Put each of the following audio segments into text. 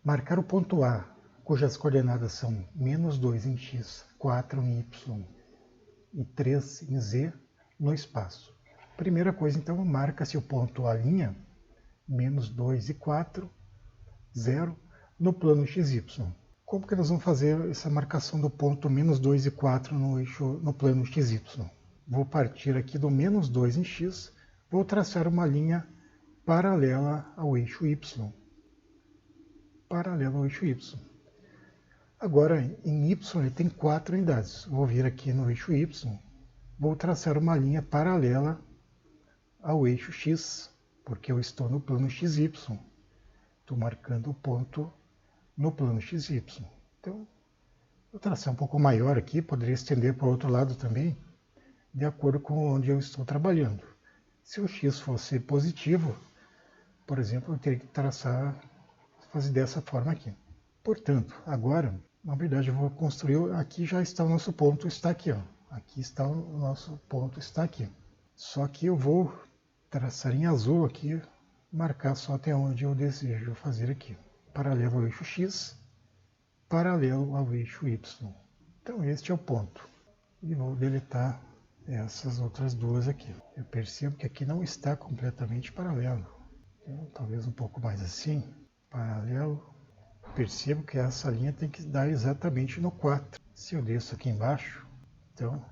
marcar o ponto A, cujas coordenadas são -2 em x, 4 em y e 3 em z, no espaço. Primeira coisa, então, marca-se o ponto A', -2 e 4, 0, no plano xy. Como que nós vamos fazer essa marcação do ponto -2 e 4 no plano xy? Vou partir aqui do -2 em x, vou traçar uma linha paralela ao eixo y. Paralela ao eixo y. Agora, em y ele tem 4 unidades. Vou vir aqui no eixo y, vou traçar uma linha paralela ao eixo x, porque eu estou no plano xy. Estou marcando o ponto no plano xy. Então, vou traçar um pouco maior aqui, poderia estender para o outro lado também, de acordo com onde eu estou trabalhando. Se o x fosse positivo, por exemplo, eu teria que fazer dessa forma aqui. Portanto, agora, na verdade, eu vou construir, aqui já está o nosso ponto, está aqui, ó. Aqui está o nosso ponto, está aqui. Só que eu vou traçar em azul aqui, marcar só até onde eu desejo fazer aqui. Paralelo ao eixo x, paralelo ao eixo y. Então este é o ponto. E vou deletar essas outras duas aqui. Eu percebo que aqui não está completamente paralelo. Então, talvez um pouco mais assim, paralelo. Percebo que essa linha tem que dar exatamente no 4. Se eu desço aqui embaixo, então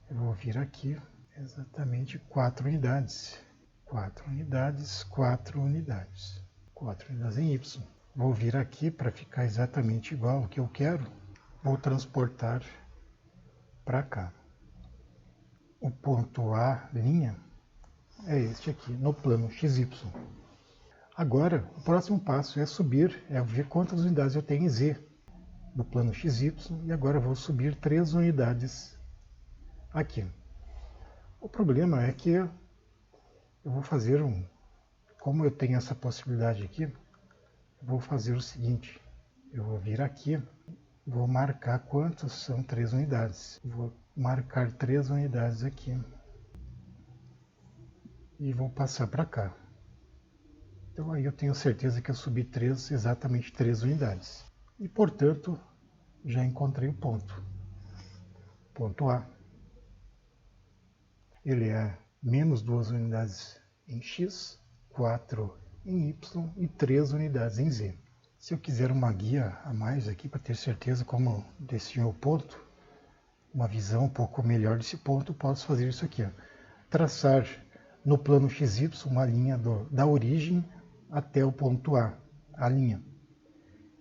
eu vou vir aqui exatamente 4 unidades. 4 unidades, 4 unidades. 4 unidades em y. Vou vir aqui para ficar exatamente igual ao que eu quero. Vou transportar para cá. O ponto A', é este aqui, no plano xy. Agora, o próximo passo é subir, é ver quantas unidades eu tenho em z no plano xy, e agora eu vou subir 3 unidades aqui. O problema é que eu vou fazer como eu tenho essa possibilidade aqui, eu vou fazer o seguinte, eu vou vir aqui, vou marcar quantas são 3 unidades. Vou marcar 3 unidades aqui e vou passar para cá. Então aí eu tenho certeza que eu subi exatamente 3 unidades. E, portanto, já encontrei o ponto. Ponto A. Ele é -2 unidades em x, 4 em y e 3 unidades em z. Se eu quiser uma guia a mais aqui para ter certeza como desse meu ponto, uma visão um pouco melhor desse ponto, posso fazer isso aqui. Ó. Traçar no plano xy uma linha da origem até o ponto a linha.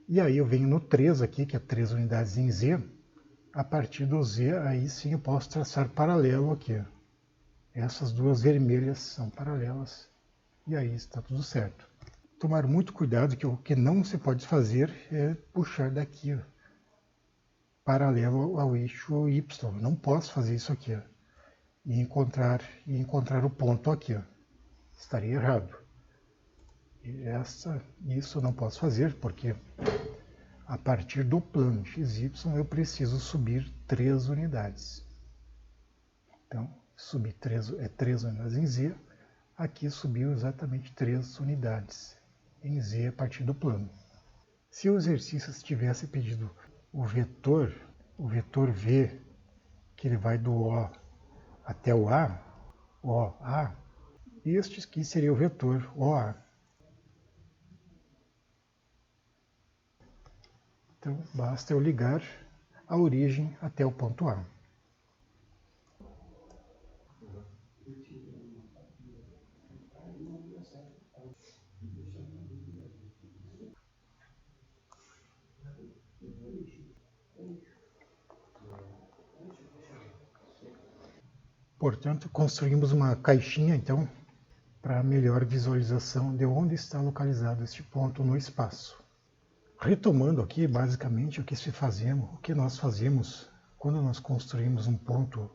E aí eu venho no 3 aqui, que é 3 unidades em z. A partir do z, aí sim eu posso traçar paralelo aqui. Essas duas vermelhas são paralelas. E aí está tudo certo. Tomar muito cuidado que o que não se pode fazer é puxar daqui, ó, paralelo ao eixo y. Não posso fazer isso aqui, ó, e encontrar o ponto aqui. Ó. Estaria errado. Isso eu não posso fazer, porque a partir do plano xy eu preciso subir 3 unidades. Então, subir 3 unidades em z, aqui subiu exatamente 3 unidades em z a partir do plano. Se o exercício tivesse pedido o vetor v, que ele vai do O até o A, OA, este aqui seria o vetor OA. Então, basta eu ligar a origem até o ponto A. Portanto, construímos uma caixinha, então, para melhor visualização de onde está localizado este ponto no espaço. Retomando aqui, basicamente, o que nós fazemos quando nós construímos um ponto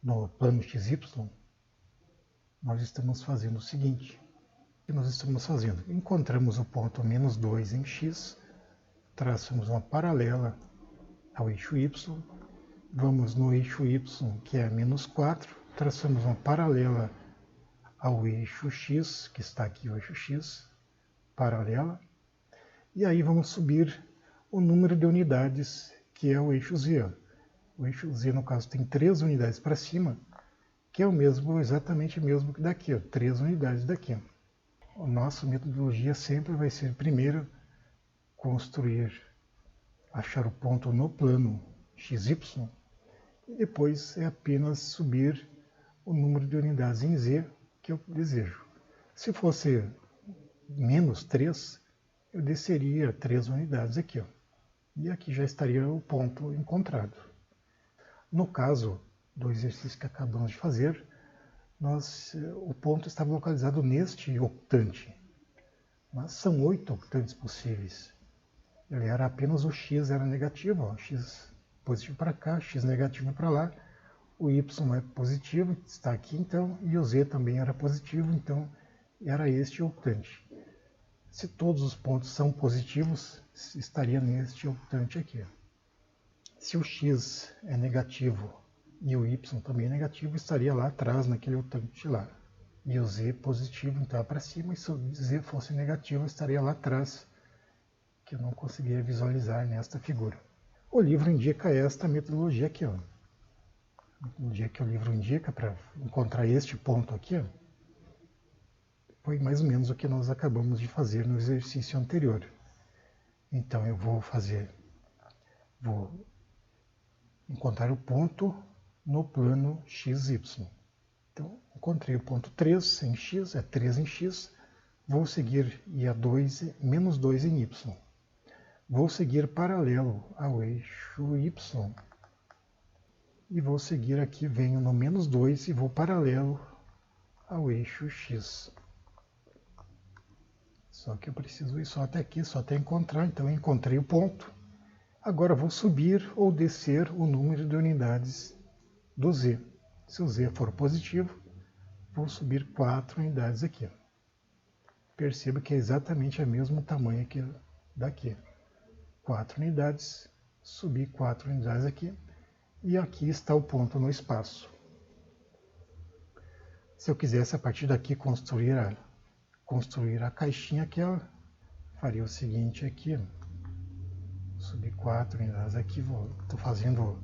no plano XY, nós estamos fazendo o seguinte. O que nós estamos fazendo? Encontramos o ponto -2 em x, traçamos uma paralela ao eixo y, vamos no eixo y, que é -4, traçamos uma paralela ao eixo x, que está aqui o eixo x, paralela, E aí vamos subir o número de unidades, que é o eixo Z. O eixo Z, no caso, tem 3 unidades para cima, que é o mesmo, exatamente o mesmo que daqui, ó, 3 unidades daqui. A nossa metodologia sempre vai ser, primeiro, achar o ponto no plano XY, e depois é apenas subir o número de unidades em Z que eu desejo. Se fosse menos 3, eu desceria 3 unidades aqui, ó, e aqui já estaria o ponto encontrado. No caso do exercício que acabamos de fazer, o ponto estava localizado neste octante, mas são 8 octantes possíveis. Ele era apenas o x era negativo, ó, x positivo para cá, x negativo para lá, o y é positivo, está aqui então, e o z também era positivo, então era este octante. Se todos os pontos são positivos, estaria neste octante aqui. Se o x é negativo e o y também é negativo, estaria lá atrás, naquele octante lá. E o z positivo, então, para cima, e se o z fosse negativo, estaria lá atrás, que eu não conseguia visualizar nesta figura. O livro indica esta metodologia aqui, ó. A metodologia que o livro indica para encontrar este ponto aqui, ó, foi mais ou menos o que nós acabamos de fazer no exercício anterior. Então eu vou encontrar o ponto no plano XY. Então, encontrei o ponto 3 em x, é 3 em x, vou seguir e a 2, menos 2 em y. Vou seguir paralelo ao eixo y e vou seguir aqui, venho no menos 2 e vou paralelo ao eixo x. Só que eu preciso ir só até aqui, só até encontrar, então eu encontrei o ponto. Agora vou subir ou descer o número de unidades do z. Se o z for positivo, vou subir 4 unidades aqui. Perceba que é exatamente o mesmo tamanho que daqui. 4 unidades, subi 4 unidades aqui, e aqui está o ponto no espaço. Se eu quisesse a partir daqui construir a caixinha aqui, eu faria o seguinte aqui, subir 4 unidades aqui, estou fazendo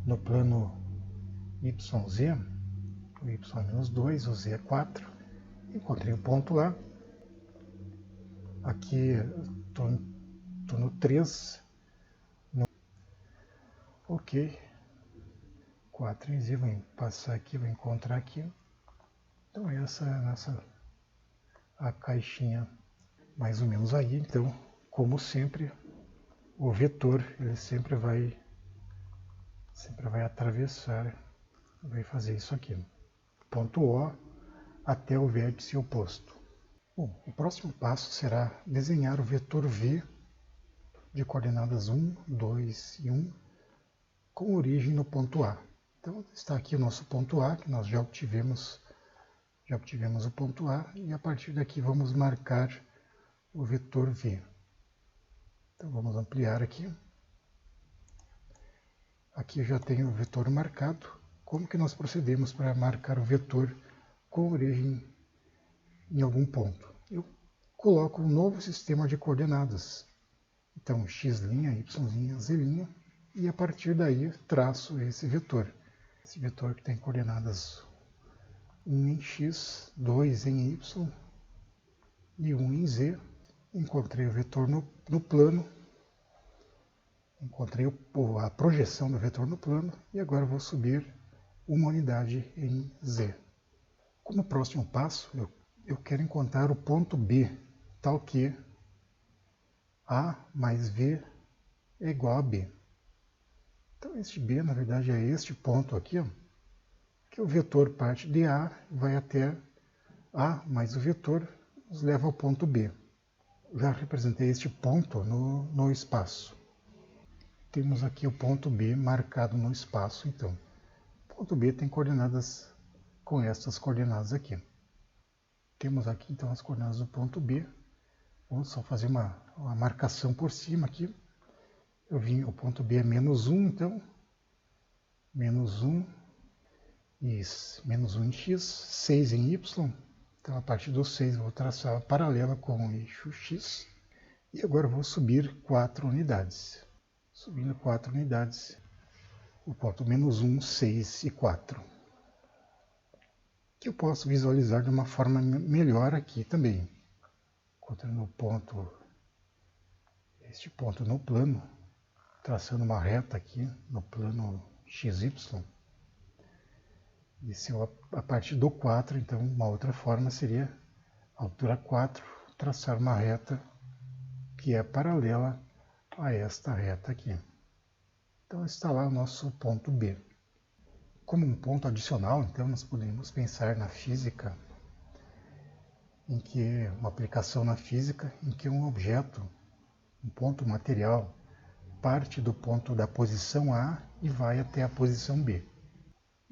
no plano YZ, o Y é menos 2, o Z é 4, encontrei o ponto lá, aqui estou no 3, ok, 4 em Z, vou passar aqui, vou encontrar aqui, então essa é a caixinha mais ou menos aí, então, como sempre, o vetor ele sempre vai atravessar, vai fazer isso aqui, ponto O até o vértice oposto. Bom, o próximo passo será desenhar o vetor V de coordenadas 1, 2 e 1 com origem no ponto A. Então está aqui o nosso ponto A, que nós já obtivemos o ponto A, e a partir daqui vamos marcar o vetor V. Então vamos ampliar aqui. Aqui eu já tenho o vetor marcado. Como que nós procedemos para marcar o vetor com origem em algum ponto? Eu coloco um novo sistema de coordenadas. Então x', y', z', e a partir daí traço esse vetor. Esse vetor que tem coordenadas 1 em x, 2 em y e 1 em z. Encontrei o vetor no plano, encontrei a projeção do vetor no plano e agora vou subir uma unidade em z. Como próximo passo, eu quero encontrar o ponto B, tal que A mais V é igual a B. Então este B, na verdade, é este ponto aqui, ó, que o vetor parte de A, vai até A mais o vetor, nos leva ao ponto B. Já representei este ponto no espaço. Temos aqui o ponto B marcado no espaço, então. O ponto B tem coordenadas com estas coordenadas aqui. Temos aqui, então, as coordenadas do ponto B. Vamos só fazer uma marcação por cima aqui. O ponto B é menos 1, então. Menos 1 e menos 1 em x, 6 em y. Então, a partir do 6, eu vou traçar a paralela com o eixo x. E agora eu vou subir 4 unidades. Subindo 4 unidades, o ponto -1, 6 e 4. Que eu posso visualizar de uma forma melhor aqui também. Encontrando o ponto, este ponto no plano, traçando uma reta aqui no plano XY. E se eu, a partir do 4, então uma outra forma seria altura 4, traçar uma reta que é paralela a esta reta aqui. Então está lá o nosso ponto B. Como um ponto adicional, então nós podemos pensar na física, em que uma aplicação na física em que um objeto, um ponto material, parte do ponto da posição A e vai até a posição B.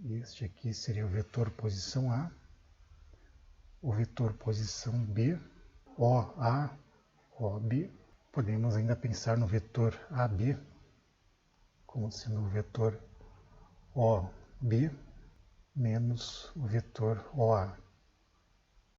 Este aqui seria o vetor posição A, o vetor posição B, OA, OB. Podemos ainda pensar no vetor AB como sendo o vetor OB menos o vetor OA.